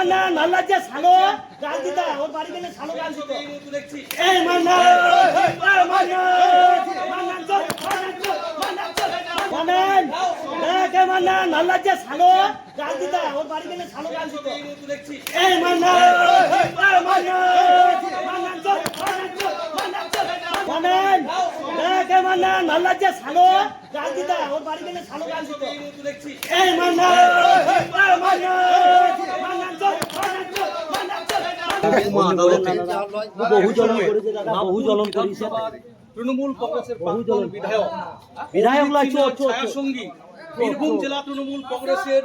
মান্না নাল্লা যে সালো গাল দিতা ওর বাড়ি গেলে সালো গাল দিত এই মান্না মান্না নাল্লা যে সালো গাল দিতা ওর বাড়ি গেলে সালো গাল দিত এই মান্না মান্না নাল্লা যে সালো গাল দিতা ওর বাড়ি গেলে সালো গাল দিত এই মান্না বহু জ্বলন করেছে দাদা, বহু জ্বলন করেছে। তৃণমূল কংগ্রেসের প্রাক্তন বিধায়ক বিধায়ক সঙ্গী বীরভূম জেলা তৃণমূল কংগ্রেসের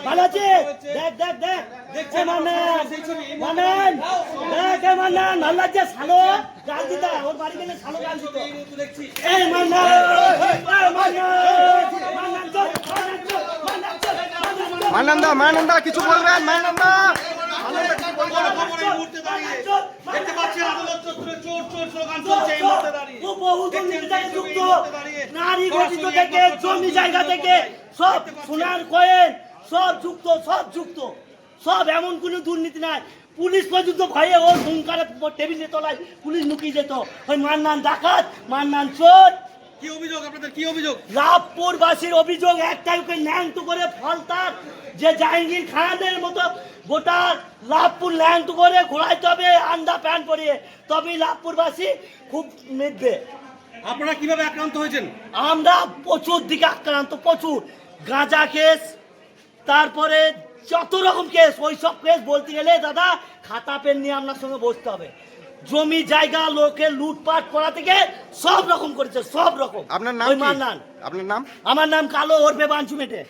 ভালো আছে দেখ দেখ দেখ দেখছে নাল্লা যে সালো গাল দিতা ওর বাড়ি গেলে সালো গাল দিত এই মান্না মানন্দা কিছু বলবেন মানন্দা নারী গঠিত থেকে জমি জায়গা থেকে সব সোনার কয়েন সব যুক্ত সব এমন কোনো দুর্নীতি নাই। পুলিশ পর্যন্ত ভয়ে ওর হুঙ্কারে টেবিলের তলায় পুলিশ লুকিয়ে যেত। ওই মান্নান ডাকাত, মান্নান চোর। কি অভিযোগ আপনাদের, কি অভিযোগ? লাভপুরবাসীর অভিযোগ একটাই, ওকে ন্যাংটু করে ফলতার যে জাহাঙ্গীর খানের মতো গোটা লাভপুর ন্যাংটু করে ঘোরাইতে হবে আন্ডা প্যান্ট পরিয়ে, তবেই লাভপুরবাসী খুব মেদবে। আপনারা কিভাবে আক্রান্ত হয়েছেন? আমরা প্রচুর দিকে আক্রান্ত, প্রচুর গাঁজা কেস, তারপরে যত রকম কেস, ওই সব কেস বলতে গেলে দাদা খাতা পেন নিয়ে আপনার সঙ্গে বসতে হবে। জমি জায়গা লোকে লুটপাট করা থেকে সব রকম করেছে, সব রকম। আপনার নাম? ওই মান্নান। আপনার নাম? আমার নাম কালো ওরফে বাঞ্চু মেটে।